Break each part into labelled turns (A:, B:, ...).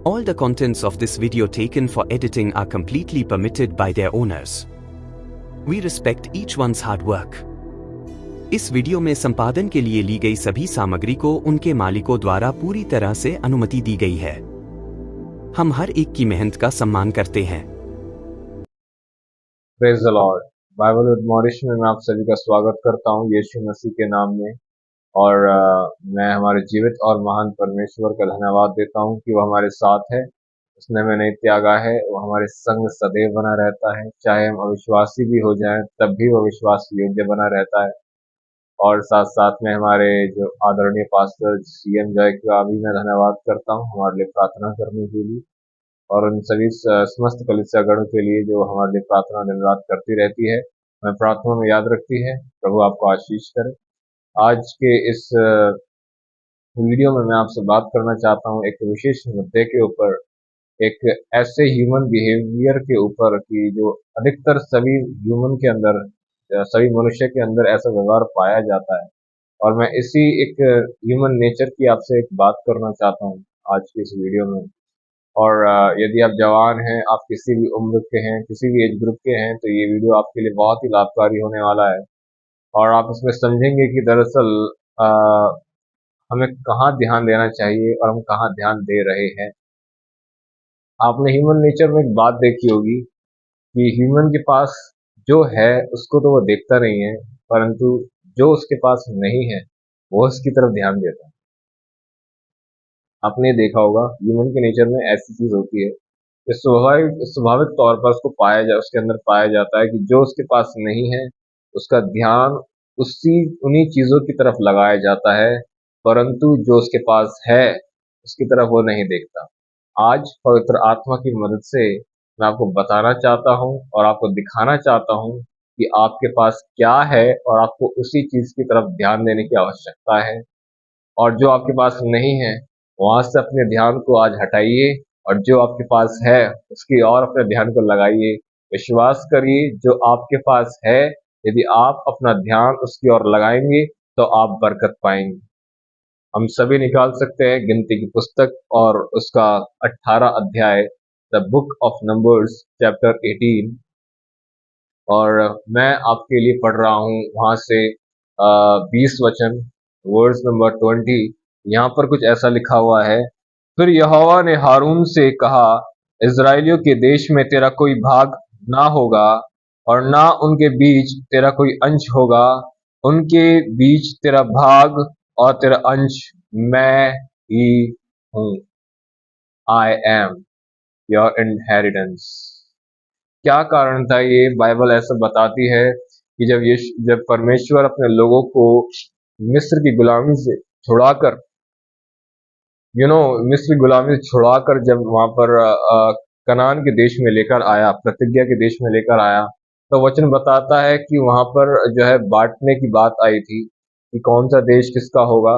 A: All the contents of this video taken for editing are completely permitted by their owners. We respect each one's hard work. इस video में संपादन के लिए ली गई सभी सामग्री को उनके मालिकों द्वारा पूरी तरह से अनुमति दी गई है। हम हर एक की मेहनत का सम्मान करते हैं।
B: Praise the Lord. Bible with मॉरिश में मैं आप सभी का स्वागत करता हूं यीशु मसीह के नाम में। और मैं हमारे जीवित और महान परमेश्वर का धन्यवाद देता हूं कि वो हमारे साथ है। उसने हमें नहीं त्यागा है, वो हमारे संग सदैव बना रहता है। चाहे हम अविश्वासी भी हो जाएं तब भी वो विश्वास योग्य बना रहता है। और साथ साथ में हमारे जो आदरणीय पास्टर CM जॉय का भी मैं धन्यवाद करता हूँ हमारे लिए प्रार्थना करने के लिए, और उन सभी समस्त कलीसियागणों के लिए जो हमारे लिए प्रार्थना दिन रात करती रहती है, हमें प्रार्थना में याद रखती है। प्रभु आपको आशीष करे। आज के इस वीडियो में मैं आपसे बात करना चाहता हूँ एक विशेष मुद्दे के ऊपर, एक ऐसे ह्यूमन बिहेवियर के ऊपर कि जो अधिकतर सभी ह्यूमन के अंदर, सभी मनुष्य के अंदर ऐसा व्यवहार पाया जाता है। और मैं इसी एक ह्यूमन नेचर की आपसे एक बात करना चाहता हूँ आज की इस वीडियो में। और यदि आप जवान हैं, आप किसी भी उम्र के हैं, किसी भी एज ग्रुप के हैं, तो ये वीडियो आपके लिए बहुत ही लाभकारी होने वाला है। और आप इसमें समझेंगे कि दरअसल हमें कहाँ ध्यान देना चाहिए और हम कहाँ ध्यान दे रहे हैं। आपने ह्यूमन नेचर में एक बात देखी होगी कि ह्यूमन के पास जो है उसको तो वो देखता नहीं है, परंतु जो उसके पास नहीं है वो उसकी तरफ ध्यान देता है। आपने देखा होगा ह्यूमन के नेचर में ऐसी चीज होती है कि स्वाभाविक तौर पर उसके अंदर पाया जाता है कि जो उसके पास नहीं है उसका ध्यान उन्हीं चीजों की तरफ लगाया जाता है, परंतु जो उसके पास है उसकी तरफ वो नहीं देखता। आज पवित्र आत्मा की मदद से मैं आपको बताना चाहता हूँ और आपको दिखाना चाहता हूँ कि आपके पास क्या है और आपको उसी चीज की तरफ ध्यान देने की आवश्यकता है। और जो आपके पास नहीं है वहां से अपने ध्यान को आज हटाइए, और जो आपके पास है उसकी और अपने ध्यान को लगाइए। विश्वास करिए, जो आपके पास है यदि आप अपना ध्यान उसकी ओर लगाएंगे तो आप बरकत पाएंगे। हम सभी निकाल सकते हैं गिनती की पुस्तक और उसका 18 अध्याय, the book of numbers chapter 18, और मैं आपके लिए पढ़ रहा हूँ वहां से 20 वचन, वर्स नंबर 20। यहाँ पर कुछ ऐसा लिखा हुआ है। फिर यहोवा ने हारून से कहा, इज़राइलियों के देश में तेरा कोई भाग ना होगा और ना उनके बीच तेरा कोई अंश होगा। उनके बीच तेरा भाग और तेरा अंश मैं ही हूँ। I am your inheritance. क्या कारण था ये? बाइबल ऐसा बताती है कि जब परमेश्वर अपने लोगों को मिस्र की गुलामी से छुड़ाकर मिस्र की गुलामी से छुड़ाकर जब वहां पर कनान के देश में लेकर आया, प्रतिज्ञा के देश में लेकर आया, तो वचन बताता है कि वहां पर जो है बांटने की बात आई थी कि कौन सा देश किसका होगा,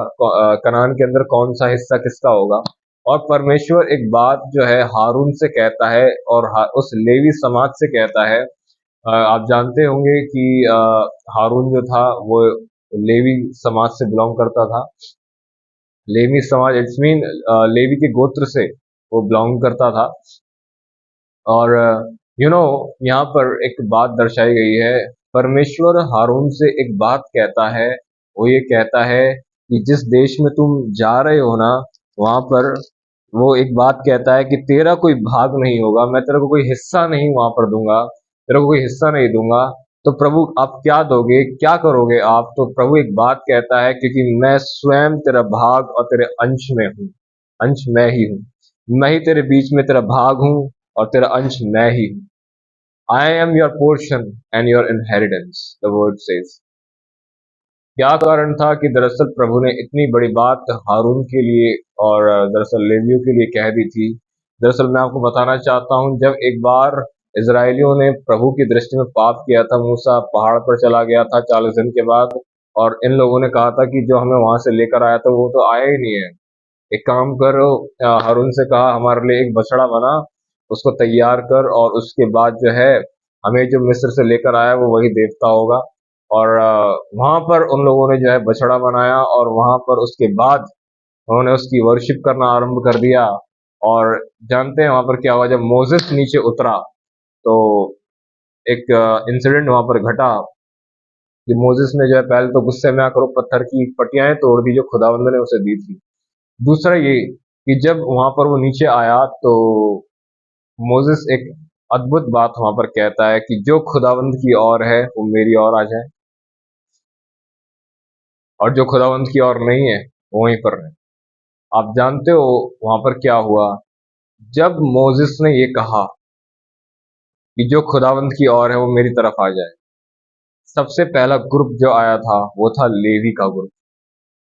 B: कनान के अंदर कौन सा हिस्सा किसका होगा। और परमेश्वर एक बात जो है हारून से कहता है और उस लेवी समाज से कहता है। आप जानते होंगे कि हारून जो था वो लेवी समाज से बिलोंग करता था। लेवी समाज इट्स मीन लेवी के गोत्र से वो बिलोंग करता था। और यहाँ पर एक बात दर्शाई गई है। परमेश्वर हारून से एक बात कहता है, वो ये कहता है कि जिस देश में तुम जा रहे हो ना, वहां पर वो एक बात कहता है कि तेरा कोई भाग नहीं होगा, मैं तेरे को कोई हिस्सा नहीं वहां पर दूंगा, तेरे को कोई हिस्सा नहीं दूंगा। तो प्रभु आप क्या दोगे, क्या करोगे आप? तो प्रभु एक बात कहता है, क्योंकि मैं स्वयं तेरा भाग और तेरे अंश में हूँ। अंश मैं ही हूँ, मैं ही तेरे बीच में तेरा भाग हूँ और तेरा अंश मैं ही हूँ। I am your portion and your inheritance, the word says. क्या कारण था कि दरअसल प्रभु ने इतनी बड़ी बात हारून के लिए और दरअसल लेवियों के लिए कह दी थी? दरअसल मैं आपको बताना चाहता हूँ, जब एक बार इजरायलियों ने प्रभु की दृष्टि में पाप किया था, मूसा पहाड़ पर चला गया था 40 दिन के बाद, और इन लोगों ने कहा था कि जो हमें वहां से लेकर आया था वो तो आया ही नहीं है। एक काम करो, हारून से कहा हमारे लिए एक बछड़ा बना, उसको तैयार कर, और उसके बाद जो है हमें जो मिस्र से लेकर आया वो वही देवता होगा। और वहां पर उन लोगों ने जो है बछड़ा बनाया, और वहां पर उसके बाद उन्होंने उसकी वर्शिप करना आरंभ कर दिया। और जानते हैं वहां पर क्या हुआ जब मोसेस नीचे उतरा, तो एक इंसिडेंट वहां पर घटा कि मोसेस ने जो है पहले तो गुस्से में आकर वो पत्थर की पटियाएं तोड़ दी जो खुदावंद ने उसे दी थी। दूसरा ये कि जब वहां पर वो नीचे आया तो मोसेस एक अद्भुत बात वहां पर कहता है कि जो खुदावंद की ओर है वो मेरी ओर आ जाए, और जो खुदावंद की ओर नहीं है वो वहीं पर रहे। आप जानते हो वहां पर क्या हुआ? जब मोसेस ने ये कहा कि जो खुदावंद की ओर है वो मेरी तरफ आ जाए, सबसे पहला ग्रुप जो आया था वो था लेवी का ग्रुप।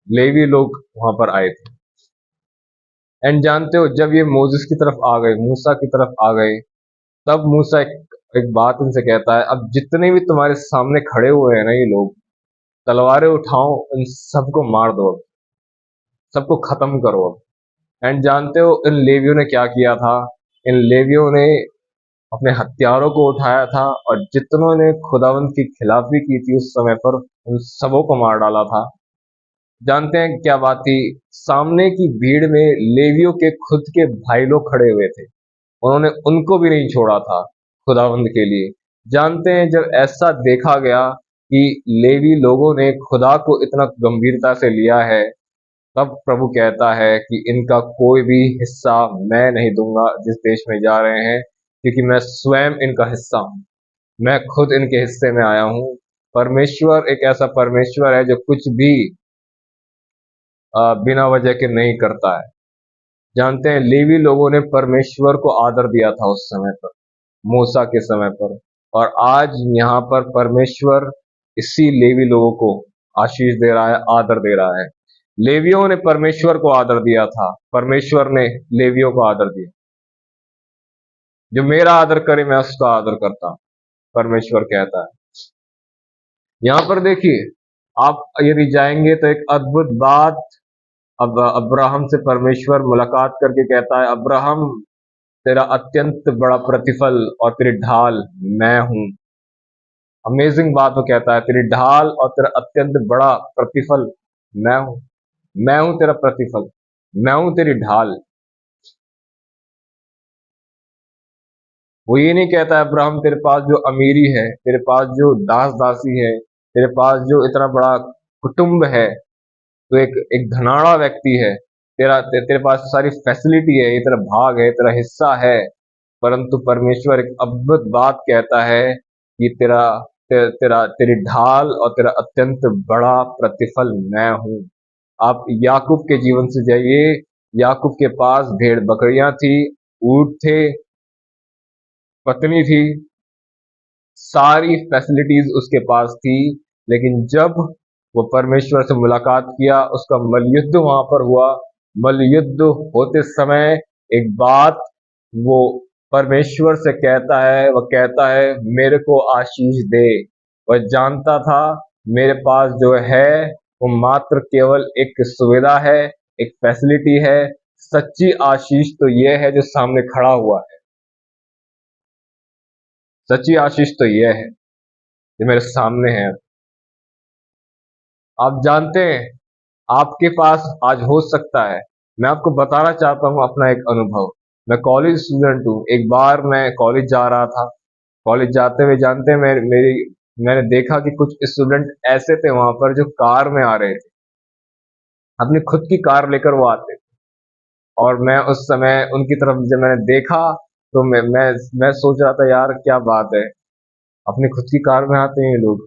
B: लेवी लोग वहां पर आए थे। एंड जानते हो जब ये मोसेस की तरफ आ गए, मूसा की तरफ आ गए, तब मूसा एक बात इनसे कहता है, अब जितने भी तुम्हारे सामने खड़े हुए हैं ना ये लोग, तलवारें उठाओ, इन सबको मार दो, अब सबको खत्म करो अब। एंड जानते हो इन लेवियों ने क्या किया था? इन लेवियों ने अपने हथियारों को उठाया था और जितनों ने खुदावंद की खिलाफी की थी उस समय पर, उन सबों को मार डाला था। जानते हैं क्या बात थी? सामने की भीड़ में लेवियों के खुद के भाई लोग खड़े हुए थे, उन्होंने उनको भी नहीं छोड़ा था खुदावंद के लिए। जानते हैं जब ऐसा देखा गया कि लेवी लोगों ने खुदा को इतना गंभीरता से लिया है, तब प्रभु कहता है कि इनका कोई भी हिस्सा मैं नहीं दूंगा जिस देश में जा रहे हैं, क्योंकि मैं स्वयं इनका हिस्सा हूं, मैं खुद इनके हिस्से में आया हूं। परमेश्वर एक ऐसा परमेश्वर है जो कुछ भी बिना वजह के नहीं करता है। जानते हैं लेवी लोगों ने परमेश्वर को आदर दिया था उस समय पर, मूसा के समय पर, और आज यहाँ पर परमेश्वर इसी लेवी लोगों को आशीष दे रहा है, आदर दे रहा है। लेवियों ने परमेश्वर को आदर दिया था, परमेश्वर ने लेवियों को आदर दिया। जो मेरा आदर करे मैं उसका आदर करता हूं, परमेश्वर कहता है। यहाँ पर देखिए, आप यदि जाएंगे तो एक अद्भुत बात, अब अब्राहम से परमेश्वर मुलाकात करके कहता है, अब्राहम तेरा अत्यंत बड़ा प्रतिफल और तेरी ढाल मैं हूं। अमेजिंग बात वो कहता है, तेरी ढाल और तेरा अत्यंत बड़ा प्रतिफल मैं हूं। मैं हूं तेरा प्रतिफल, मैं हूं तेरी ढाल। वो ये नहीं कहता है अब्राहम तेरे पास जो अमीरी है, तेरे पास जो दास दासी है, तेरे पास जो इतना बड़ा कुटुंब है, तो एक धनाढ़ा व्यक्ति है, तेरे पास सारी फैसिलिटी है, ये तेरा भाग है, तेरा हिस्सा है। परंतु परमेश्वर एक अद्भुत बात कहता है कि तेरी ढाल और तेरा अत्यंत बड़ा प्रतिफल मैं हूं। आप याकूब के जीवन से जाइए, याकूब के पास भेड़ बकरियां थी, ऊंट थे, पत्नी थी, सारी फैसिलिटीज उसके पास थी, लेकिन जब वो परमेश्वर से मुलाकात किया, उसका मलयुद्ध वहां पर हुआ। मलयुद्ध होते समय एक बात वो परमेश्वर से कहता है, वह कहता है मेरे को आशीष दे। वह जानता था मेरे पास जो है वो मात्र केवल एक सुविधा है, एक फैसिलिटी है। सच्ची आशीष तो यह है जो सामने खड़ा हुआ है। सच्ची आशीष तो यह है जो मेरे सामने है। आप जानते हैं आपके पास आज हो सकता है, मैं आपको बताना चाहता हूं अपना एक अनुभव। मैं कॉलेज स्टूडेंट हूं। एक बार मैं कॉलेज जा रहा था, कॉलेज जाते हुए जानते हैं मैंने देखा कि कुछ स्टूडेंट ऐसे थे वहां पर जो कार में आ रहे थे, अपनी खुद की कार लेकर वो आते थे। और मैं उस समय उनकी तरफ जब मैंने देखा तो मैं सोच रहा था यार क्या बात है, अपनी खुद की कार में आते हैं ये लोग,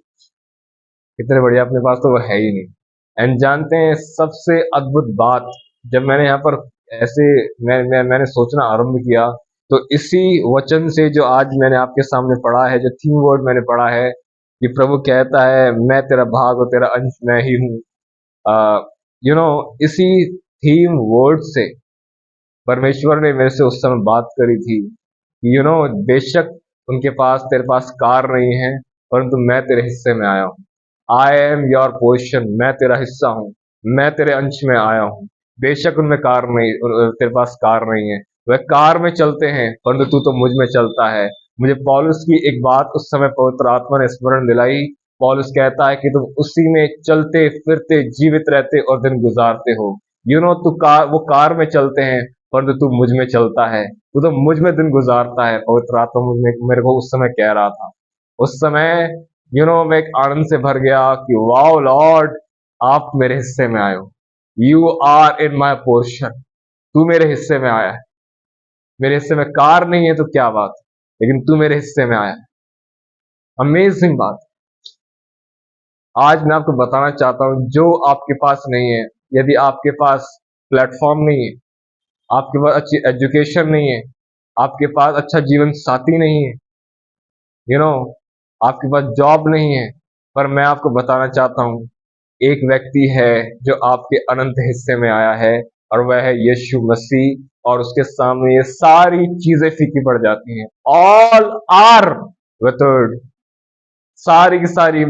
B: कितने बढ़िया, अपने पास तो वो है ही नहीं। एंड जानते हैं सबसे अद्भुत बात, जब मैंने यहाँ पर ऐसे मैंने सोचना आरंभ किया, तो इसी वचन से जो आज मैंने आपके सामने पढ़ा है, जो थीम वर्ड मैंने पढ़ा है कि प्रभु कहता है मैं तेरा भाग और तेरा अंश मैं ही हूँ। इसी थीम वर्ड से परमेश्वर ने मेरे से उस समय बात करी थी कि बेशक उनके पास तेरे पास कार नहीं है, परंतु मैं तेरे हिस्से में आया हूँ। आई एम योर पोर्शन, मैं तेरा हिस्सा हूँ, मैं तेरे अंश में आया हूँ। बेशक उनमें कार नहीं, तेरे पास कार नहीं है, वह कार में चलते हैं, परंतु तू तो मुझ में चलता है। मुझे पौलुस की एक बात उस समय पवित्र आत्मा ने स्मरण दिलाई। पौलुस कहता है कि तुम उसी में चलते फिरते जीवित रहते और दिन गुजारते हो। तू कार, वो कार में चलते हैं, परंतु तू मुझ में चलता है, तू तो मुझ में दिन गुजारता है। पवित्र आत्मा मुझ में मेरे को उस समय कह रहा था। उस समय मैं एक आनंद से भर गया कि वाओ लॉर्ड, आप मेरे हिस्से में आए हो। You are in my portion. तू मेरे हिस्से में आया है। मेरे हिस्से में कार नहीं है तो क्या बात, लेकिन तू मेरे हिस्से में आया है। अमेजिंग बात। आज मैं आपको बताना चाहता हूं, जो आपके पास नहीं है, यदि आपके पास प्लेटफॉर्म नहीं है, आपके पास अच्छी एजुकेशन नहीं है, आपके पास अच्छा जीवन साथी नहीं है, यू नो आपके पास जॉब नहीं है, पर मैं आपको बताना चाहता हूं, एक व्यक्ति है जो आपके अनंत हिस्से में आया है, और वह है यीशु मसीह। और उसके सामने ये सारी चीजें फीकी पड़ जाती हैं। ऑल आर विथर्ड, सारी की सारी।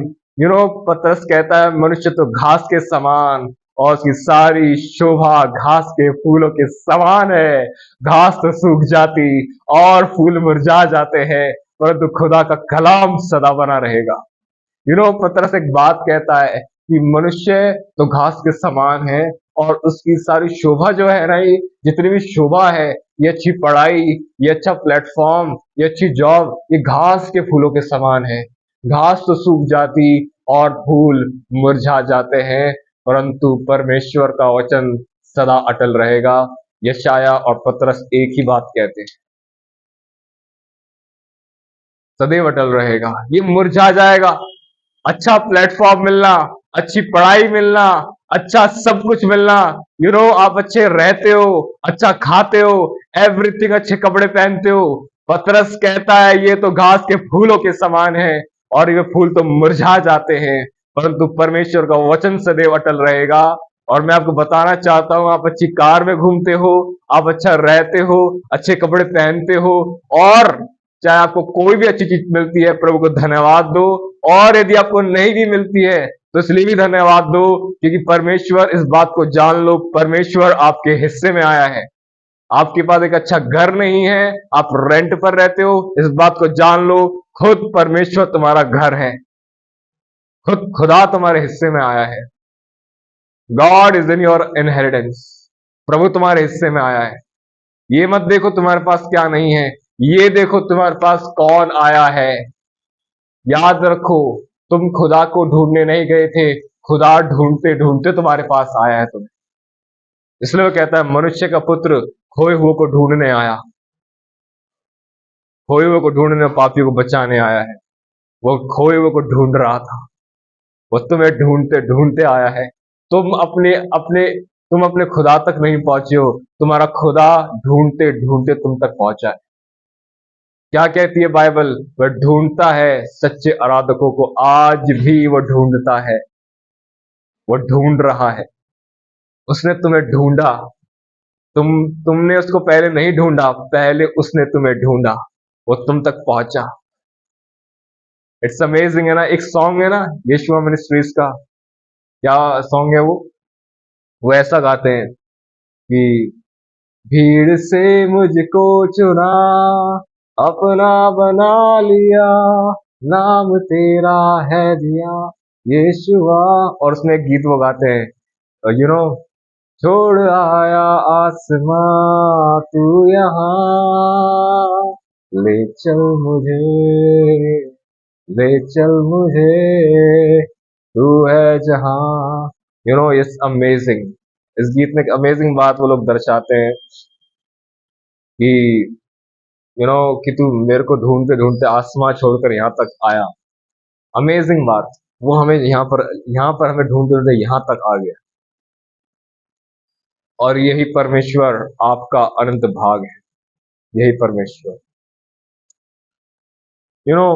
B: पतरस कहता है मनुष्य तो घास के समान, और उसकी सारी शोभा घास के फूलों के समान है। घास तो सूख जाती और फूल मुरझा जाते हैं, परंतु खुदा का कलाम सदा बना रहेगा। पतरस एक बात कहता है कि मनुष्य तो घास के समान है, और उसकी सारी शोभा जो है ना, ये जितनी भी शोभा है, ये अच्छी पढ़ाई, ये अच्छा प्लेटफॉर्म, ये अच्छी जॉब, ये घास के फूलों के समान है। घास तो सूख जाती और फूल मुरझा जाते हैं, परंतु परमेश्वर का वचन सदा अटल रहेगा। यशाया और पतरस एक ही बात कहते हैं, सदैव अटल रहेगा। ये मुरझा जाएगा। अच्छा प्लेटफॉर्म मिलना, अच्छी पढ़ाई मिलना, अच्छा सब कुछ मिलना, आप अच्छे रहते हो, अच्छा खाते हो, एवरीथिंग, अच्छे कपड़े पहनते हो। पतरस कहता है ये तो घास के फूलों के समान है, और ये फूल तो मुरझा जाते हैं, परंतु परमेश्वर का वचन सदैव अटल रहेगा। और मैं आपको बताना चाहता हूं, आप अच्छी कार में घूमते हो, आप अच्छा रहते हो, अच्छे कपड़े पहनते हो, और चाहे आपको कोई भी अच्छी चीज मिलती है, प्रभु को धन्यवाद दो। और यदि आपको नहीं भी मिलती है तो इसलिए भी धन्यवाद दो, क्योंकि परमेश्वर, इस बात को जान लो, परमेश्वर आपके हिस्से में आया है। आपके पास एक अच्छा घर नहीं है, आप रेंट पर रहते हो, इस बात को जान लो, खुद परमेश्वर तुम्हारा घर है। खुद खुदा तुम्हारे हिस्से में आया है। God is in your inheritance. प्रभु तुम्हारे हिस्से में आया है। ये मत देखो तुम्हारे पास क्या नहीं है, ये देखो तुम्हारे पास कौन आया है। याद रखो, तुम खुदा को ढूंढने नहीं गए थे, खुदा ढूंढते ढूंढते तुम्हारे पास आया है तुम्हें। इसलिए वो कहता है मनुष्य का पुत्र खोए हुए को ढूंढने आया, खोए हुए को ढूंढने, पापियों को बचाने आया है। वो खोए हुए को ढूंढ रहा था, वो तुम्हें ढूंढते ढूंढते आया है। तुम अपने अपने तुम अपने खुदा तक नहीं पहुंचे हो, तुम्हारा खुदा ढूंढते ढूंढते तुम तक पहुंचा है। क्या कहती है बाइबल? वह ढूंढता है सच्चे आराधकों को, आज भी वो ढूंढता है, वो ढूंढ रहा है। उसने तुम्हें ढूंढा, तुमने उसको पहले नहीं ढूंढा, पहले उसने तुम्हें ढूंढा, वो तुम तक पहुंचा। इट्स अमेजिंग है ना। एक सॉन्ग है ना यीशुआ मिनिस्ट्रीज का, क्या सॉन्ग है वो ऐसा गाते हैं कि भीड़ से मुझको चुना, अपना बना लिया, नाम तेरा है दिया यीशुआ। और उसमें एक गीत वो गाते हैं, छोड़ आया आसमां तू यहाँ, ले चल मुझे, ले चल मुझे, तू है जहां। It's amazing. इस गीत में एक अमेजिंग बात वो लोग दर्शाते हैं कि कि तू मेरे को ढूंढते ढूंढते आसमां छोड़कर यहाँ तक आया। अमेजिंग बात। वो हमें यहाँ पर हमें ढूंढते ढूंढते यहाँ तक आ गया। और यही परमेश्वर आपका अनंत भाग है, यही परमेश्वर। You know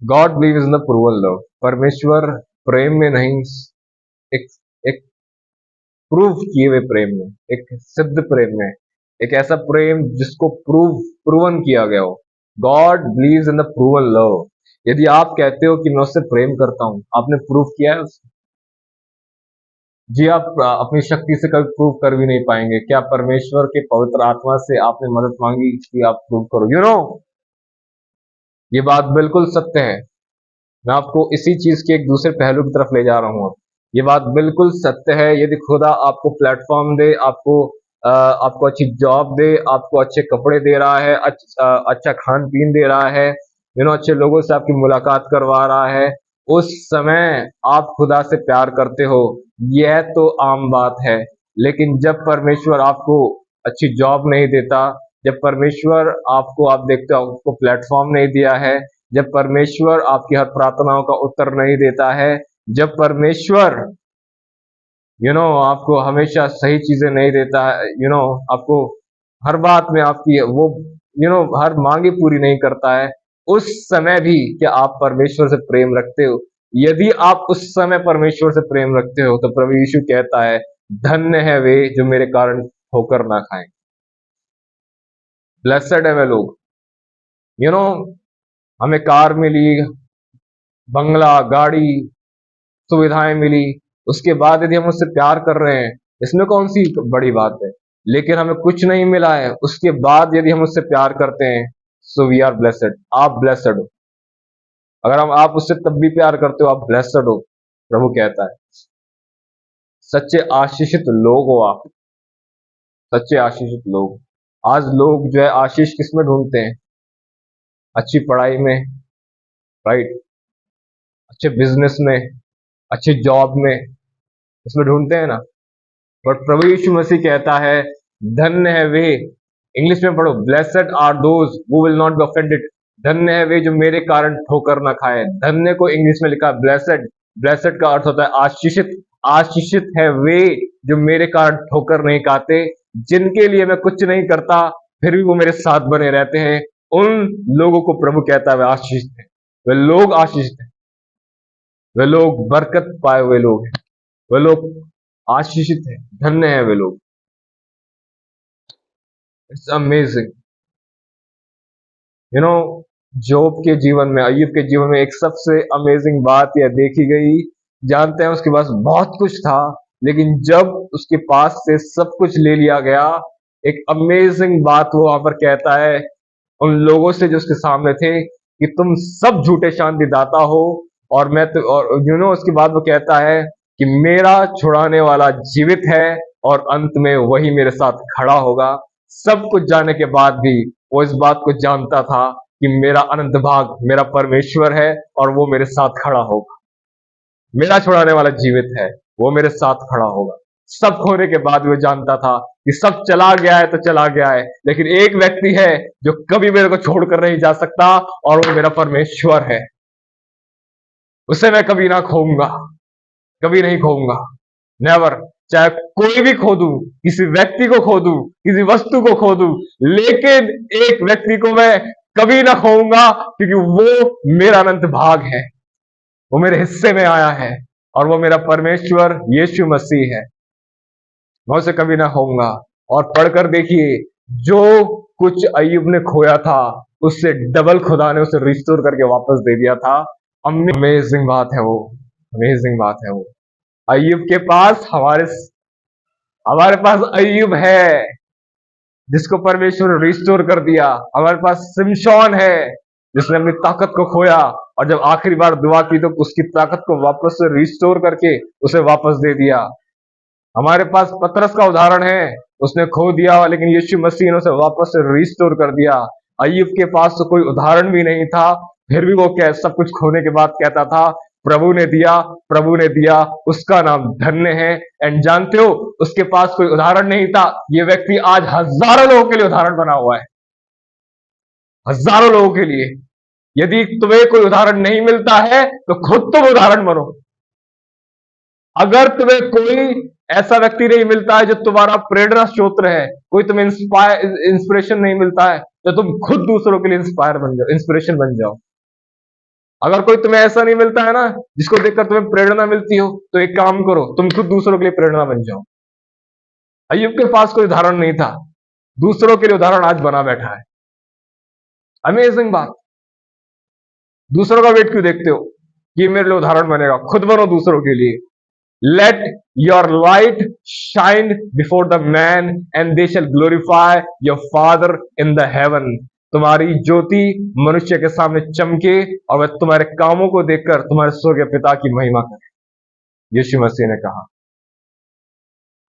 B: God believes in the proven love. परमेश्वर प्रेम में नहीं, एक एक प्रूव किए हुए प्रेम में, एक सिद्ध प्रेम में, एक ऐसा प्रेम जिसको प्रूवन किया गया हो। God believes in the proven love. यदि आप कहते हो कि मैं उससे प्रेम करता हूं, आपने प्रूव किया है उसे? जी, आप अपनी शक्ति से कभी प्रूव कर भी नहीं पाएंगे। क्या परमेश्वर के पवित्र आत्मा से आपने मदद मांगी कि आप प्रूव करो? ये बात बिल्कुल सत्य है। मैं आपको इसी चीज के एक दूसरे पहलू की तरफ ले जा रहा हूं। ये बात बिल्कुल सत्य है। यदि खुदा आपको प्लेटफॉर्म दे, आपको अच्छी जॉब दे, आपको अच्छे कपड़े दे रहा है, अच्छा खान पीन दे रहा है, अच्छे लोगों से आपकी मुलाकात करवा रहा है, उस समय आप खुदा से प्यार करते हो, यह तो आम बात है। लेकिन जब परमेश्वर आपको अच्छी जॉब नहीं देता, जब परमेश्वर आपको, आप देखते हो, आपको प्लेटफॉर्म नहीं दिया है, जब परमेश्वर आपकी हर प्रार्थनाओं का उत्तर नहीं देता है, जब परमेश्वर आपको हमेशा सही चीजें नहीं देता है, आपको हर बात में आपकी वो हर मांगे पूरी नहीं करता है, उस समय भी क्या आप परमेश्वर से प्रेम रखते हो? यदि आप उस समय परमेश्वर से प्रेम रखते हो, तो प्रभु यीशु कहता है, धन्य है वे जो मेरे कारण ठोकर ना खाएं। ब्लेसेड है वे लोग। यू नो हमें कार मिली, बंगला, गाड़ी, सुविधाएं मिली, उसके बाद यदि हम उससे प्यार कर रहे हैं, इसमें कौन सी बड़ी बात है? लेकिन हमें कुछ नहीं मिला है, उसके बाद यदि हम उससे प्यार करते हैं, सो वी आर ब्लेसेड। आप ब्लेसेड हो। अगर आप उससे तब भी प्यार करते हो, आप ब्लेसेड हो। प्रभु कहता है, सच्चे आशीषित लोग हो आप, सच्चे आशीषित लोग। आज लोग जो है आशीष किस में ढूंढते हैं? अच्छी पढ़ाई में, राइट, अच्छे बिजनेस में, अच्छी जॉब में, इसमें ढूंढते हैं ना। बट प्रभु यीशु मसीह कहता है, धन्य है वे, इंग्लिश में पढ़ो, blessed are those who will not be offended. धन्य है वे जो मेरे कारण ठोकर ना खाए। धन्य को इंग्लिश में लिखा ब्लेसेड। ब्लेसेड का अर्थ होता है आशीषित। आशीषित है वे जो मेरे कारण ठोकर नहीं खाते, जिनके लिए मैं कुछ नहीं करता फिर भी वो मेरे साथ बने रहते हैं। उन लोगों को प्रभु कहता है वे आशीषित है, वे लोग आशीषित है, वे लोग बरकत पाए हुए लोग हैं, वे लोग आशीषित है, धन्य है वे लोग। It's amazing. यू नो जोब के जीवन में, अय्यूब के जीवन में एक सबसे अमेजिंग बात यह देखी गई। जानते हैं उसके पास बहुत कुछ था, लेकिन जब उसके पास से सब कुछ ले लिया गया, एक अमेजिंग बात वो वहां पर कहता है उन लोगों से जो उसके सामने थे, कि तुम सब झूठे शांति दाता हो, और मैं तो, और उसके बाद वो कहता है कि मेरा छुड़ाने वाला जीवित है, और अंत में वही मेरे साथ खड़ा होगा। सब कुछ जाने के बाद भी वो इस बात को जानता था कि मेरा अनंत भाग मेरा परमेश्वर है, और वो मेरे साथ खड़ा होगा। मेरा छुड़ाने वाला जीवित है, वो मेरे साथ खड़ा होगा। सब खोने के बाद वो जानता था कि सब चला गया है तो चला गया है, लेकिन एक व्यक्ति है जो कभी मेरे को छोड़कर नहीं जा सकता, और वो मेरा परमेश्वर है। उसे मैं कभी ना खोऊंगा, कभी नहीं खोऊंगा, नेवर। चाहे कोई भी खो दूं, किसी व्यक्ति को खो दूं, किसी वस्तु को खो दूं, लेकिन एक व्यक्ति को मैं कभी ना खोऊंगा, क्योंकि वो मेरा अनंत भाग है, वो मेरे हिस्से में आया है, और वो मेरा परमेश्वर यीशु मसीह है। मैं उसे कभी ना खोऊंगा। और पढ़कर देखिए, जो कुछ अय्यूब ने खोया था, उससे डबल खुदा ने उसे रिस्टोर करके वापस दे दिया था। अमेजिंग बात है वो, अमेजिंग बात है वो। अय्यूब के पास हमारे पास अय्यूब है, जिसको परमेश्वर ने रिस्टोर कर दिया। हमारे पास सिमशोन है, जिसने अपनी ताकत को खोया, और जब आखिरी बार दुआ की तो उसकी ताकत को वापस से रिस्टोर करके उसे वापस दे दिया। हमारे पास पतरस का उदाहरण है, उसने खो दिया, लेकिन यीशु मसीह ने उसे वापस से रिस्टोर कर दिया। अय्यूब के पास तो कोई उदाहरण भी नहीं था, फिर भी वो सब कुछ खोने के बाद कहता था, प्रभु ने दिया, प्रभु ने दिया, उसका नाम धन्य है। एंड जानते हो, उसके पास कोई उदाहरण नहीं था, ये व्यक्ति आज हजारों लोगों के लिए उदाहरण बना हुआ है, हजारों लोगों के लिए। यदि तुम्हें कोई उदाहरण नहीं मिलता है, तो खुद तुम उदाहरण बनो। अगर तुम्हें कोई ऐसा व्यक्ति नहीं मिलता है जो तुम्हारा प्रेरणा स्रोत है, कोई तुम्हें इंस्पिरेशन नहीं मिलता है, तो तुम खुद दूसरों के लिए इंस्पायर बन जाओ, इंस्पिरेशन बन जाओ। अगर कोई तुम्हें ऐसा नहीं मिलता है ना, जिसको देखकर तुम्हें प्रेरणा मिलती हो, तो एक काम करो, तुम खुद दूसरों के लिए प्रेरणा बन जाओ। अय्यूब के पास कोई उदाहरण नहीं था, दूसरों के लिए उदाहरण आज बना बैठा है। अमेजिंग बात। दूसरों का वेट क्यों देखते हो कि मेरे लिए उदाहरण बनेगा? खुद बनो दूसरों के लिए। Let your light shine before the man, and they shall glorify your Father in the heaven. तुम्हारी ज्योति मनुष्य के सामने चमके, और वह तुम्हारे कामों को देखकर तुम्हारे स्वर्गीय पिता की महिमा करे। यीशु मसीह ने कहा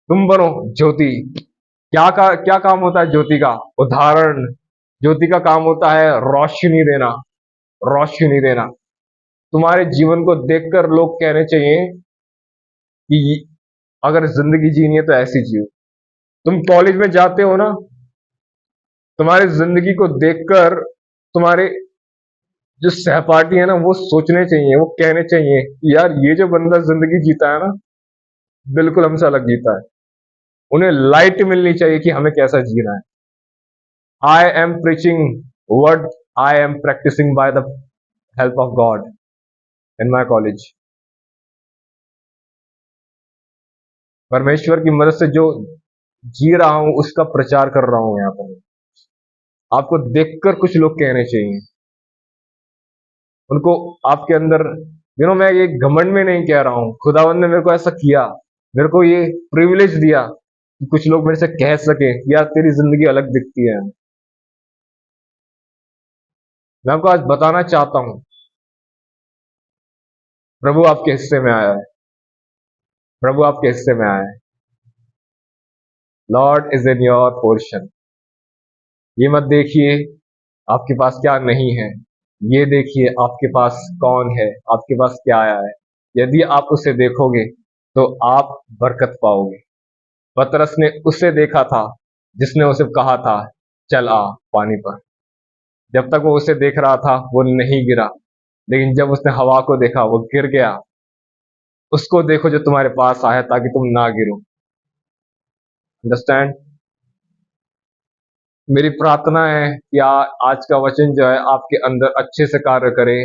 B: तुम बनो ज्योति। क्या काम होता है ज्योति का? उदाहरण। ज्योति का काम होता है रोशनी देना, रोशनी देना। तुम्हारे जीवन को देखकर लोग कहने चाहिए कि अगर जिंदगी जीनी है तो ऐसी जियो। तुम कॉलेज में जाते हो ना, तुम्हारी जिंदगी को देखकर तुम्हारे जो सहपाठी है ना, वो सोचने चाहिए, वो कहने चाहिए कि यार ये जो बंदा जिंदगी जीता है ना, बिल्कुल हमसे अलग जीता है। उन्हें लाइट मिलनी चाहिए कि हमें कैसा जीना है। I am preaching what I am practising by the help of God in my college. परमेश्वर की मदद से जो जी रहा हूं उसका प्रचार कर रहा हूं। यहाँ पर आपको देखकर कुछ लोग कहने चाहिए, उनको आपके अंदर मैं ये घमंड में नहीं कह रहा हूं, खुदावंद ने मेरे को ऐसा किया, मेरे को ये प्रिविलेज दिया कि कुछ लोग मेरे से कह सके यार तेरी जिंदगी अलग दिखती है। मैं आपको आज बताना चाहता हूं, प्रभु आपके हिस्से में आया है, प्रभु आपके हिस्से में आया है। Lord is in your portion. ये मत देखिए आपके पास क्या नहीं है, ये देखिए आपके पास कौन है, आपके पास क्या आया है। यदि आप उसे देखोगे तो आप बरकत पाओगे। पतरस ने उसे देखा था जिसने उसे कहा था चल आ पानी पर। जब तक वो उसे देख रहा था वो नहीं गिरा, लेकिन जब उसने हवा को देखा वो गिर गया। उसको देखो जो तुम्हारे पास आया ताकि तुम ना गिरो। अंडरस्टैंड? मेरी प्रार्थना है कि आज का वचन जो है आपके अंदर अच्छे से कार्य करे,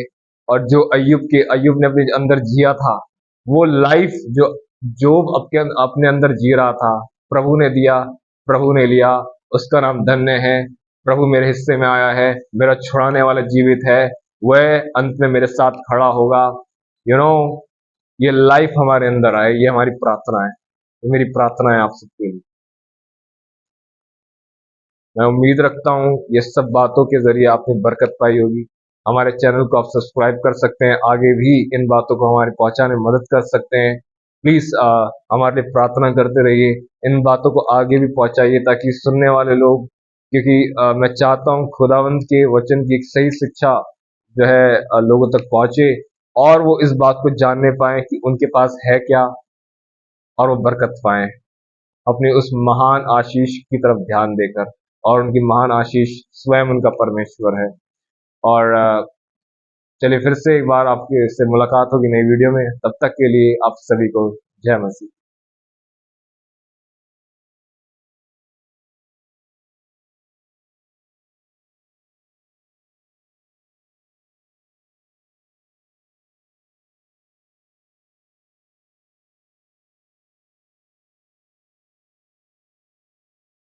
B: और जो अय्यूब ने अपने अंदर जिया था, वो लाइफ जो जोब अपने अंदर जी रहा था, प्रभु ने दिया, प्रभु ने लिया, उसका नाम धन्य है। प्रभु मेरे हिस्से में आया है, मेरा छुड़ाने वाला जीवित है, वह अंत में मेरे साथ खड़ा होगा। यू नो ये लाइफ हमारे अंदर आए, ये हमारी प्रार्थना है, ये मेरी प्रार्थना है आप सबके लिए। मैं उम्मीद रखता हूँ ये सब बातों के जरिए आपने बरकत पाई होगी। हमारे चैनल को आप सब्सक्राइब कर सकते हैं, आगे भी इन बातों को हमारे पहुंचाने में मदद कर सकते हैं। प्लीज हमारे लिए प्रार्थना करते रहिए, इन बातों को आगे भी पहुंचाइए ताकि सुनने वाले लोग, क्योंकि मैं चाहता हूँ खुदावंद के वचन की एक सही शिक्षा जो है लोगों तक पहुंचे, और वो इस बात को जानने पाए कि उनके पास है क्या, और वो बरकत पाए अपनी उस महान आशीष की तरफ ध्यान देकर। और उनकी महान आशीष स्वयं उनका परमेश्वर है। और चलिए फिर से एक बार आपके से मुलाकात होगी नई वीडियो में। तब तक के लिए आप सभी को जय मसीह।